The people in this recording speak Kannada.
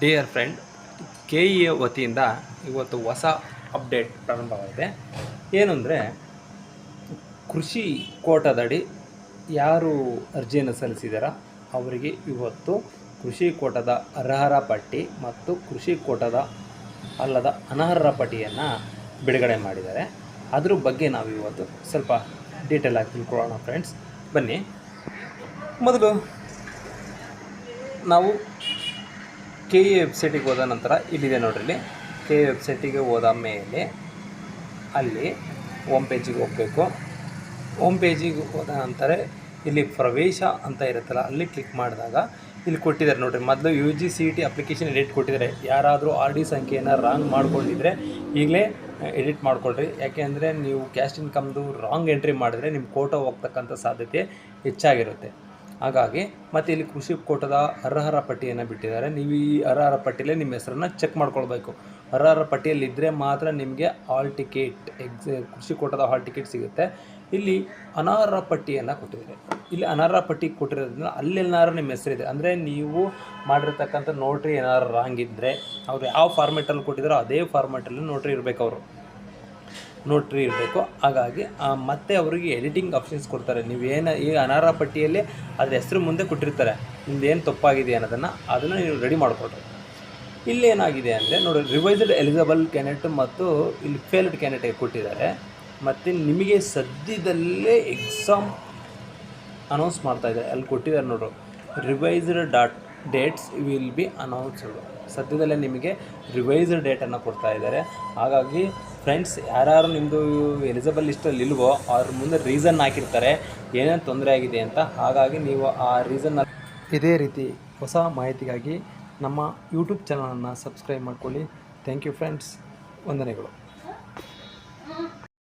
Dear friend, K E A ವತಿಯಿಂದ ಇವತ್ತು ಹೊಸ ಅಪ್ಡೇಟ್ ಪ್ರಾರಂಭವಾಗಿದೆ. ಏನು ಅಂದರೆ, ಕೃಷಿ ಕೋಟಾದಡಿ ಯಾರು ಅರ್ಜಿಯನ್ನು ಸಲ್ಲಿಸಿದಾರ ಅವರಿಗೆ ಇವತ್ತು ಕೃಷಿ ಕೋಟದ ಅರ್ಹರ ಪಟ್ಟಿ ಮತ್ತು ಕೃಷಿ ಕೋಟದ ಅಲ್ಲದ ಅನರ್ಹರ ಪಟ್ಟಿಯನ್ನು ಬಿಡುಗಡೆ ಮಾಡಿದ್ದಾರೆ. ಅದ್ರ ಬಗ್ಗೆ ನಾವು ಇವತ್ತು ಸ್ವಲ್ಪ ಡೀಟೇಲ್ ಆಗಿ ತಿಳ್ಕೊಳ್ಳೋಣ ಫ್ರೆಂಡ್ಸ್. ಬನ್ನಿ. ಮೊದಲು ನಾವು ಕೆ ಇ ವೆಬ್ಸೈಟಿಗೆ ಹೋದ ನಂತರ ಇಲ್ಲಿದೆ ನೋಡ್ರಿ. ಕೆ ಇ ವೆಬ್ಸೈಟಿಗೆ ಹೋದ ಮೇಲೆ ಅಲ್ಲಿ ಹೋಮ್ ಪೇಜಿಗೆ ಹೋಗಬೇಕು. ಹೋಮ್ ಪೇಜಿಗೆ ಹೋದ ನಂತರ ಇಲ್ಲಿ ಪ್ರವೇಶ ಅಂತ ಇರುತ್ತಲ್ಲ, ಅಲ್ಲಿ ಕ್ಲಿಕ್ ಮಾಡಿದಾಗ ಇಲ್ಲಿ ಕೊಟ್ಟಿದ್ದಾರೆ ನೋಡಿರಿ. ಮೊದಲು U G C E T application edit ಕೊಟ್ಟಿದ್ದಾರೆ. ಯಾರಾದರೂ ಆರ್ ಡಿ ಸಂಖ್ಯೆಯನ್ನು ರಾಂಗ್ ಮಾಡ್ಕೊಂಡಿದ್ರೆ ಈಗಲೇ ಎಡಿಟ್ ಮಾಡಿಕೊಳ್ರಿ. ಯಾಕೆ ಅಂದರೆ ನೀವು ಕ್ಯಾಸ್ಟ್ ಇನ್ಕಮ್ದು ರಾಂಗ್ ಎಂಟ್ರಿ ಮಾಡಿದ್ರೆ ನಿಮ್ಮ ಕೋಟಾ ಹೋಗ್ತಕ್ಕಂಥ ಸಾಧ್ಯತೆ ಹೆಚ್ಚಾಗಿರುತ್ತೆ. ಹಾಗಾಗಿ ಮತ್ತು ಇಲ್ಲಿ ಕೃಷಿ ಕೋಟದ ಅರ್ಹರ ಪಟ್ಟಿಯನ್ನು ಬಿಟ್ಟಿದ್ದಾರೆ. ನೀವು ಈ ಅರ್ಹರ ಪಟ್ಟಿಯಲ್ಲಿ ನಿಮ್ಮ ಹೆಸರನ್ನು ಚೆಕ್ ಮಾಡ್ಕೊಳ್ಬೇಕು. ಅರ್ಹರ ಪಟ್ಟಿಯಲ್ಲಿದ್ದರೆ ಮಾತ್ರ ನಿಮಗೆ ಹಾಲ್ ಟಿಕೆಟ್ ಕೃಷಿ ಕೋಟದ ಹಾಲ್ ಟಿಕೆಟ್ ಸಿಗುತ್ತೆ. ಇಲ್ಲಿ ಅನರ್ಹರ ಪಟ್ಟಿಯನ್ನು ಕೊಟ್ಟಿದ್ದಾರೆ. ಇಲ್ಲಿ ಅನರ್ಹರ ಪಟ್ಟಿ ಕೊಟ್ಟಿರೋದ್ರಿಂದ ಅಲ್ಲೆಲ್ಲಾರು ನಿಮ್ಮ ಹೆಸರಿದೆ ಅಂದರೆ ನೀವು ಮಾಡಿರ್ತಕ್ಕಂಥ ನೋಟ್ರಿ ಏನಾದ್ರು ರಾಂಗ್ ಇದ್ದರೆ ಅವ್ರು ಯಾವ ಫಾರ್ಮೆಟಲ್ಲಿ ಕೊಟ್ಟಿದ್ದಾರೋ ಅದೇ ಫಾರ್ಮೆಟಲ್ಲಿ ನೋಟ್ರಿ ಇರಬೇಕು. ಹಾಗಾಗಿ ಮತ್ತೆ ಅವರಿಗೆ ಎಡಿಟಿಂಗ್ ಆಪ್ಷನ್ಸ್ ಕೊಡ್ತಾರೆ. ನೀವೇನು ಈ ಅನರ್ಹರ ಪಟ್ಟಿಯಲ್ಲಿ ಅದ್ರ ಹೆಸರು ಮುಂದೆ ಕೊಟ್ಟಿರ್ತಾರೆ, ನಿಮ್ದೇನು ತಪ್ಪಾಗಿದೆ ಅದನ್ನು ನೀವು ರೆಡಿ ಮಾಡಿಕೊಡ್ರಿ. ಇಲ್ಲೇನಾಗಿದೆ ಅಂದರೆ ನೋಡಿ, ರಿವೈಸ್ಡ್ ಎಲಿಜಿಬಲ್ ಕ್ಯಾಂಡಿಡೇಟ್ ಮತ್ತು ಇಲ್ಲಿ ಫೇಲ್ಡ್ ಕ್ಯಾಂಡಿಡೇಟ್ ಕೊಟ್ಟಿದ್ದಾರೆ. ಮತ್ತು ನಿಮಗೆ ಸದ್ಯದಲ್ಲೇ ಎಕ್ಸಾಮ್ ಅನೌನ್ಸ್ ಮಾಡ್ತಾಯಿದ್ದಾರೆ. ಅಲ್ಲಿ ಕೊಟ್ಟಿದ್ದಾರೆ ನೋಡು, revised dates will be announced. ಸದ್ಯದಲ್ಲೇ ನಿಮಗೆ ರಿವೈಸ್ಡ್ ಡೇಟನ್ನು ಕೊಡ್ತಾ ಇದ್ದಾರೆ. ಹಾಗಾಗಿ ಫ್ರೆಂಡ್ಸ್, ಯಾರು ನಿಮ್ಮದು ಎಲಿಜಿಬಲ್ ಲಿಸ್ಟಲ್ಲಿ ಇಲ್ವೋ ಅವ್ರ ಮುಂದೆ ರೀಸನ್ ಹಾಕಿರ್ತಾರೆ ಏನೇನು ತೊಂದರೆ ಆಗಿದೆ ಅಂತ. ಹಾಗಾಗಿ ನೀವು ಆ ರೀಸನ್ನ ಇದೇ ರೀತಿ ಹೊಸ ಮಾಹಿತಿಗಾಗಿ ನಮ್ಮ ಯೂಟ್ಯೂಬ್ ಚಾನಲನ್ನು ಸಬ್ಸ್ಕ್ರೈಬ್ ಮಾಡ್ಕೊಳ್ಳಿ. Thank you friends. ವಂದನೆಗಳು.